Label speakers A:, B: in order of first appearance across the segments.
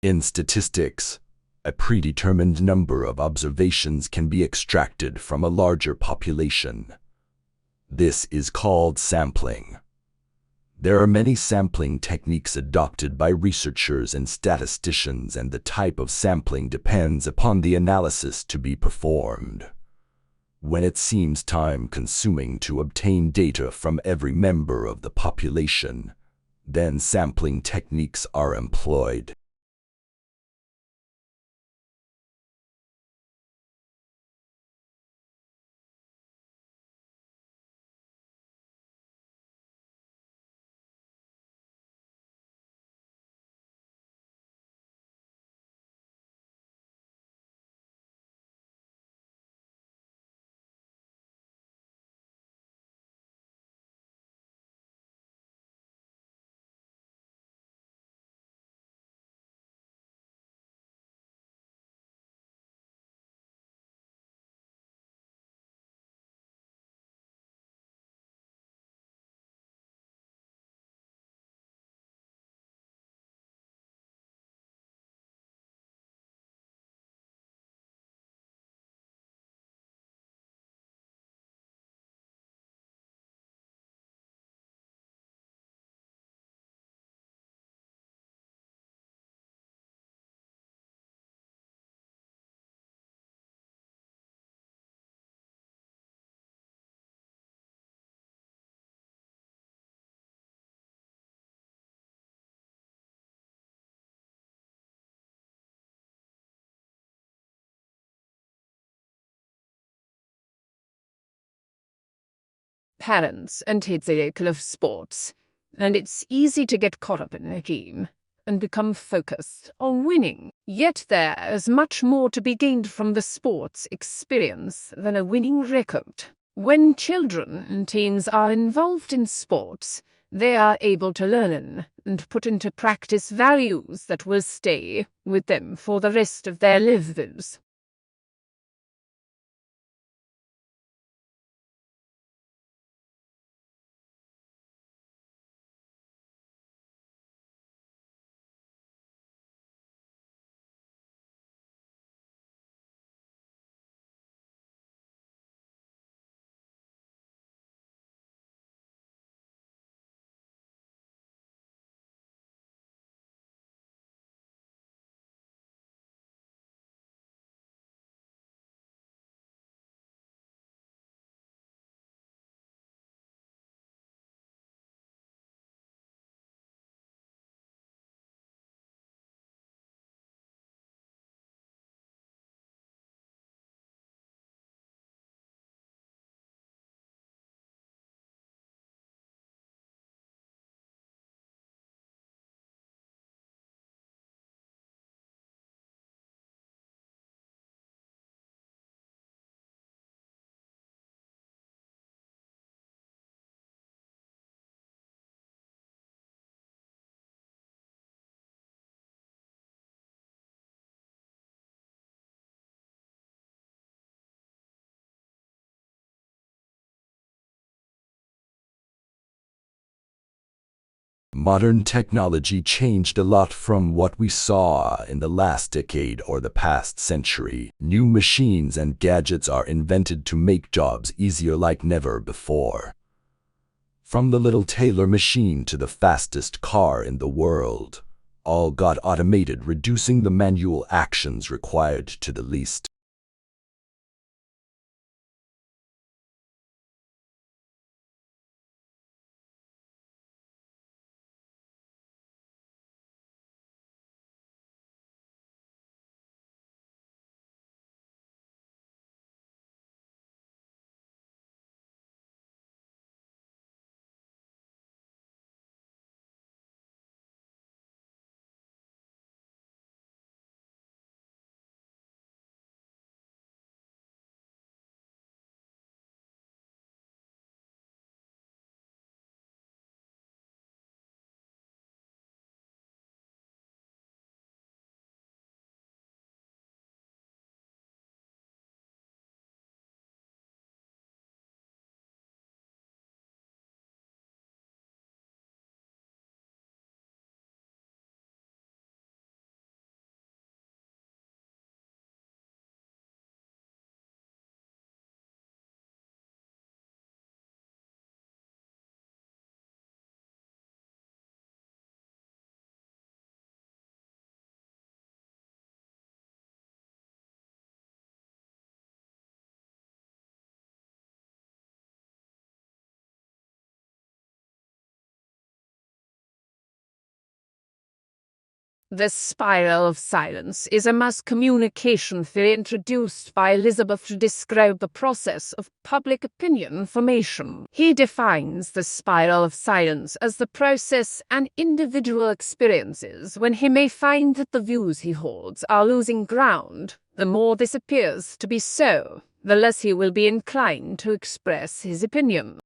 A: In statistics, a predetermined number of observations can be extracted from a larger population. This is called sampling. There are many sampling techniques adopted by researchers and statisticians, and the type of sampling depends upon the analysis to be performed. When it seems time-consuming to obtain data from every member of the population, then sampling techniques are employed.
B: Parents antithetical of sports, and it's easy to get caught up in a game and become focused on winning. Yet there is much more to be gained from the sports experience than a winning record. When children and teens are involved in sports, they are able to learn and put into practice values that will stay with them for the rest of their lives.
A: Modern technology changed a lot from what we saw in the last decade or the past century. New machines and gadgets are invented to make jobs easier like never before. From the little tailor machine to the fastest car in the world, all got automated, reducing the manual actions required to the least.
B: The spiral of silence is a mass communication theory introduced by Elizabeth to describe the process of public opinion formation. He defines the spiral of silence as the process an individual experiences when he may find that the views he holds are losing ground. The more this appears to be so, the less he will be inclined to express his opinion.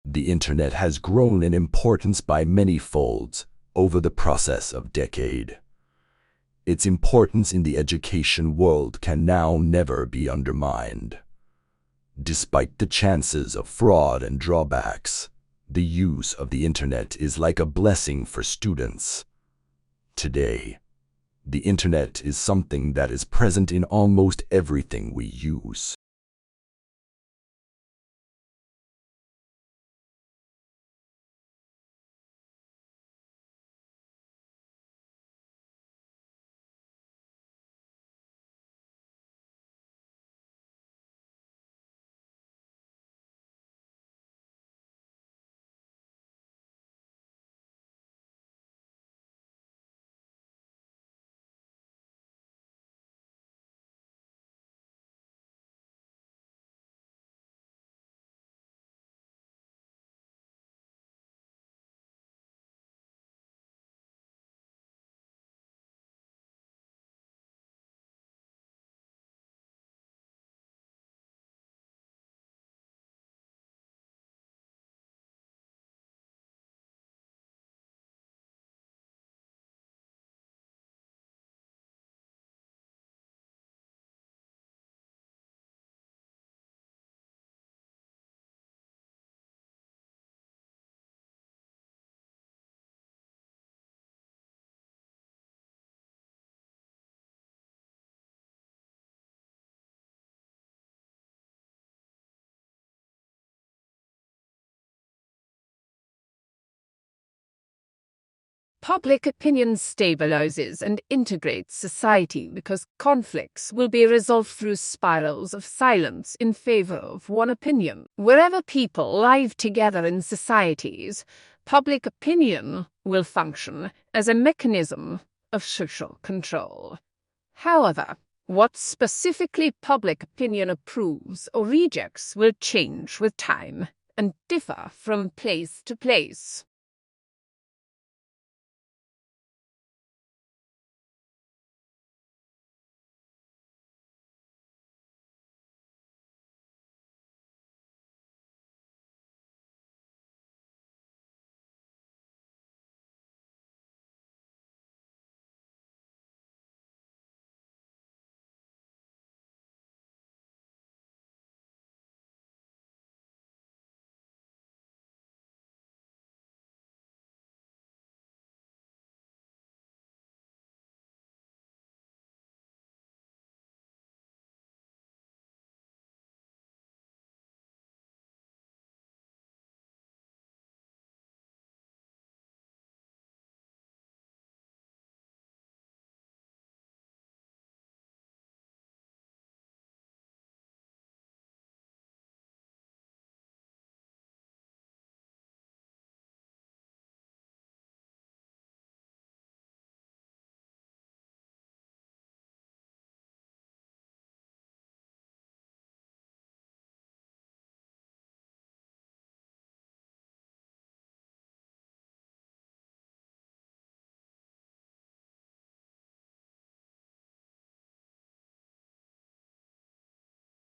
A: The internet has grown in importance by many folds over the process of decade. Its importance in the education world can now never be undermined. Despite the chances of fraud and drawbacks, the use of the internet is like a blessing for students. Today, the internet is something that is present in almost everything we use.
B: Public opinion stabilizes and integrates society because conflicts will be resolved through spirals of silence in favor of one opinion. Wherever people live together in societies, public opinion will function as a mechanism of social control. However, what specifically public opinion approves or rejects will change with time and differ from place to place.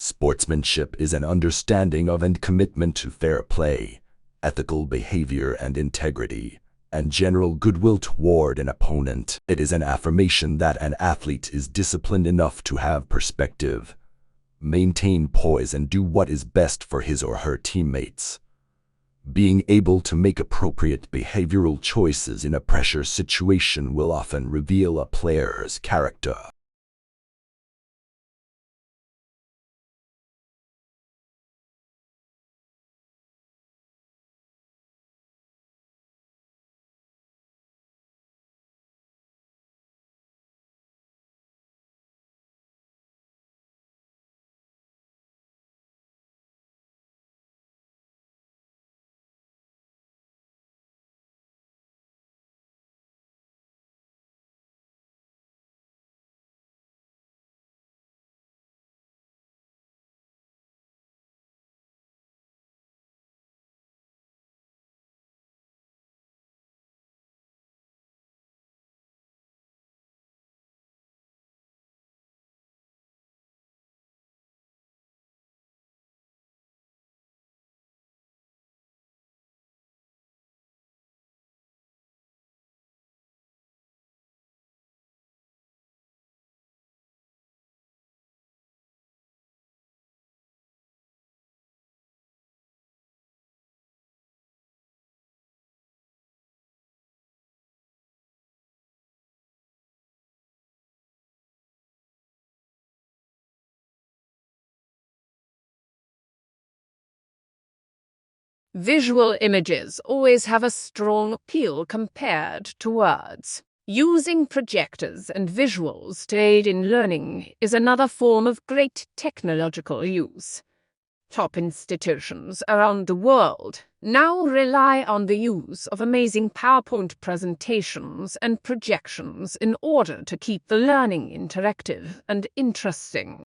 A: Sportsmanship is an understanding of and commitment to fair play, ethical behavior and integrity, and general goodwill toward an opponent. It is an affirmation that an athlete is disciplined enough to have perspective, maintain poise, and do what is best for his or her teammates. Being able to make appropriate behavioral choices in a pressure situation will often reveal a player's character.
B: Visual images always have a strong appeal compared to words. Using projectors and visuals to aid in learning is another form of great technological use. Top institutions around the world now rely on the use of amazing PowerPoint presentations and projections in order to keep the learning interactive and interesting.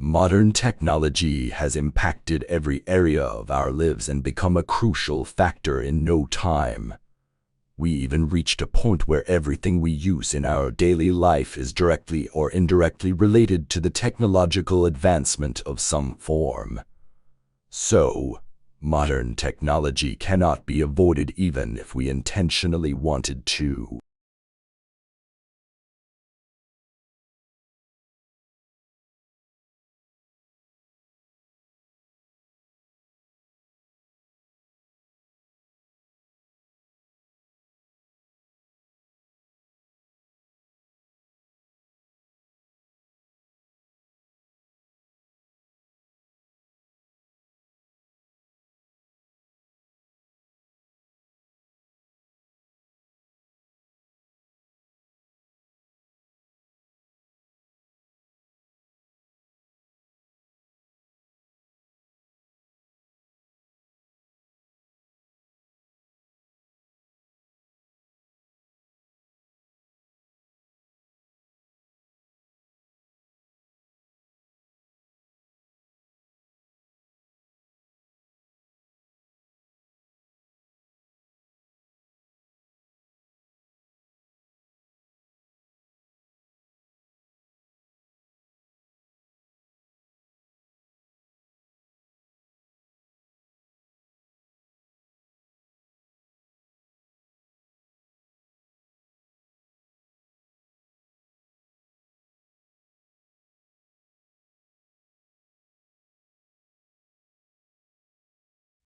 A: Modern technology has impacted every area of our lives and become a crucial factor in no time. We even reached a point where everything we use in our daily life is directly or indirectly related to the technological advancement of some form. So, modern technology cannot be avoided even if we intentionally wanted to.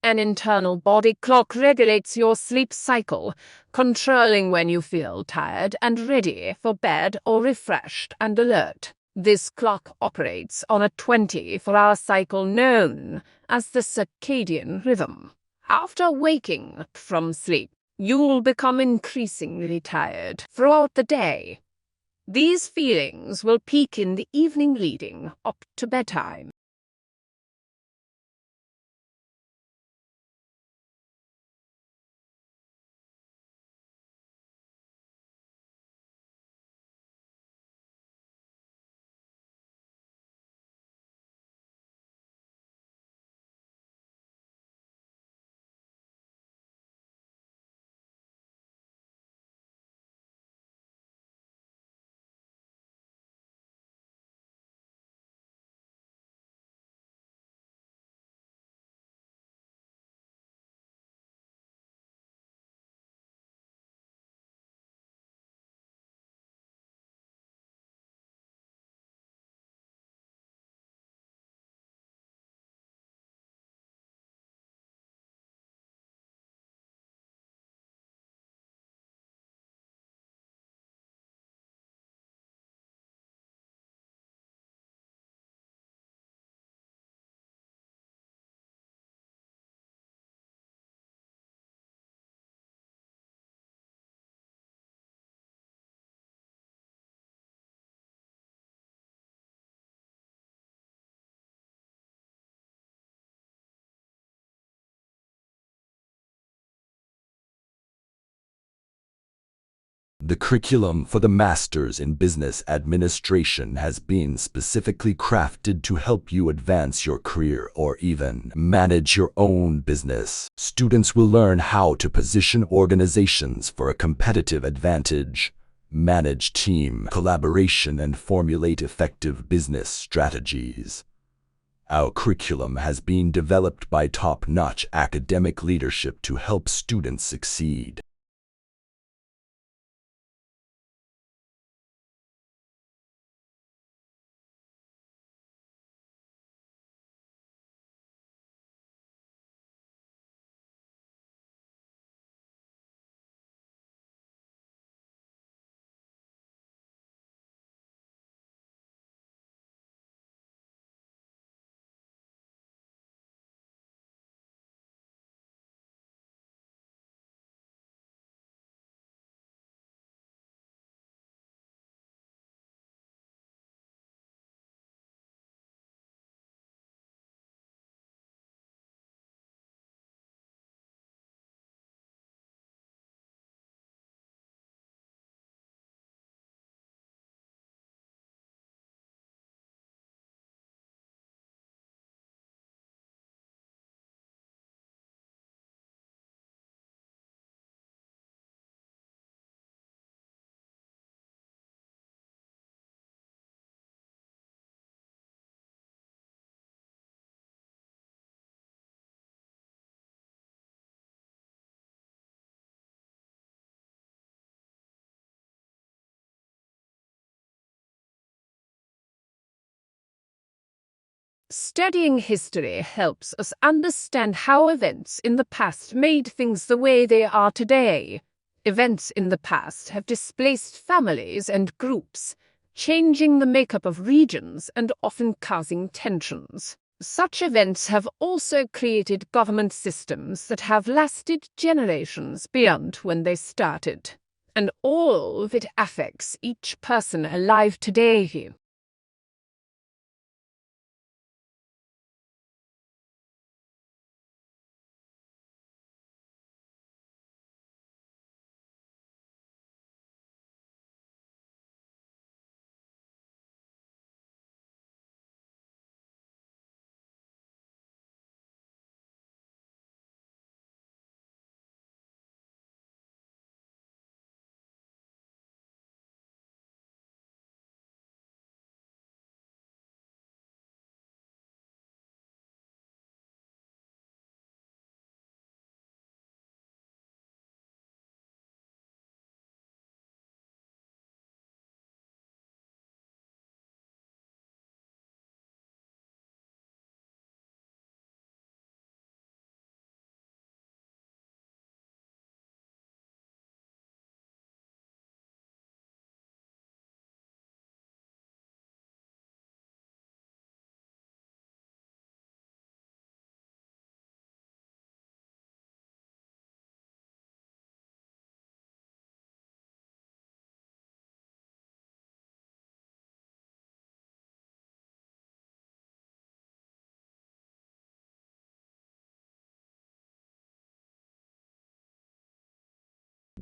B: An internal body clock regulates your sleep cycle, controlling when you feel tired and ready for bed or refreshed and alert. This clock operates on a 24-hour cycle known as the circadian rhythm. After waking up from sleep, you'll become increasingly tired throughout the day. These feelings will peak in the evening leading up to bedtime.
A: The curriculum for the Masters in Business Administration has been specifically crafted to help you advance your career or even manage your own business. Students will learn how to position organizations for a competitive advantage, manage team collaboration, and formulate effective business strategies. Our curriculum has been developed by top-notch academic leadership to help students succeed.
B: Studying history helps us understand how events in the past made things the way they are today. Events in the past have displaced families and groups, changing the makeup of regions and often causing tensions. Such events have also created government systems that have lasted generations beyond when they started. And all of it affects each person alive today.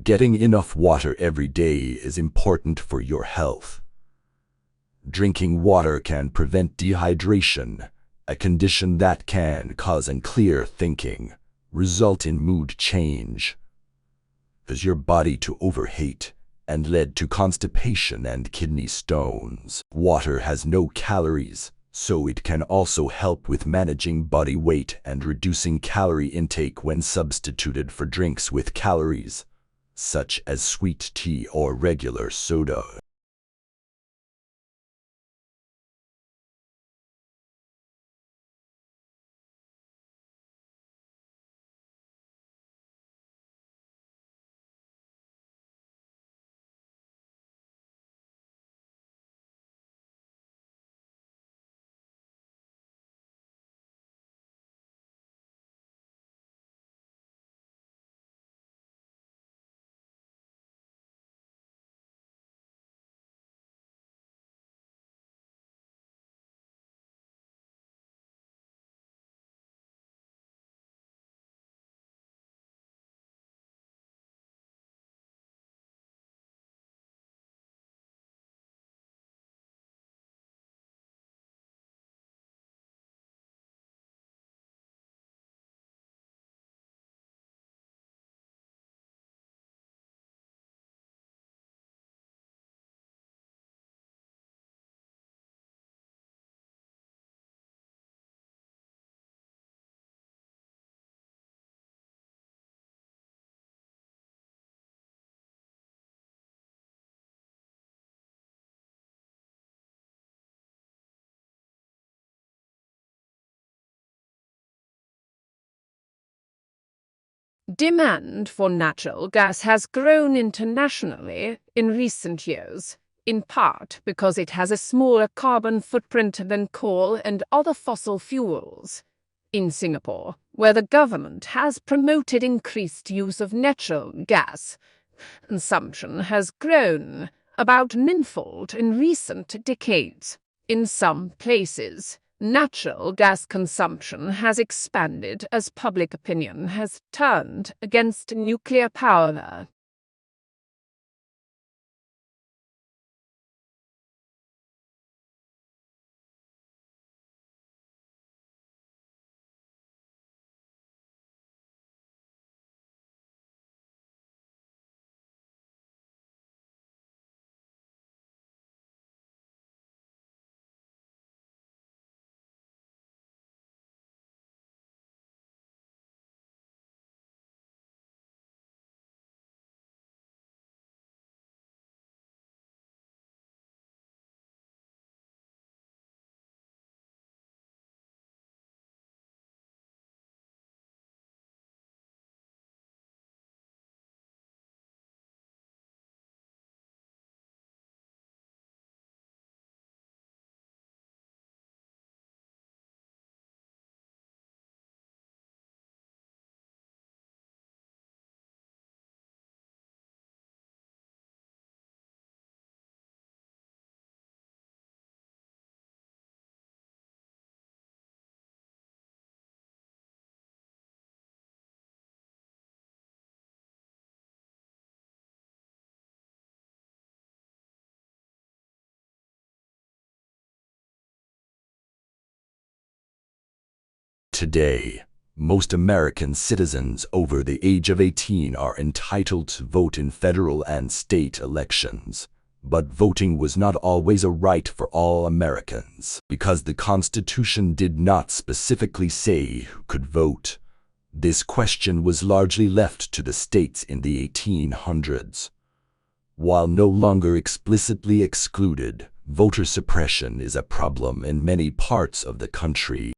A: Getting enough water every day is important for your health. Drinking water can prevent dehydration, a condition that can cause unclear thinking, result in mood change, cause your body to overheat, and lead to constipation and kidney stones. Water has no calories, so it can also help with managing body weight and reducing calorie intake when substituted for drinks with calories, such as sweet tea or regular soda.
B: Demand for natural gas has grown internationally in recent years, in part because it has a smaller carbon footprint than coal and other fossil fuels. In Singapore, where the government has promoted increased use of natural gas, consumption has grown about ninfold in recent decades. In some places, natural gas consumption has expanded as public opinion has turned against nuclear power.
A: Today, most American citizens over the age of 18 are entitled to vote in federal and state elections. But voting was not always a right for all Americans, because the Constitution did not specifically say who could vote. This question was largely left to the states in the 1800s. While no longer explicitly excluded, voter suppression is a problem in many parts of the country.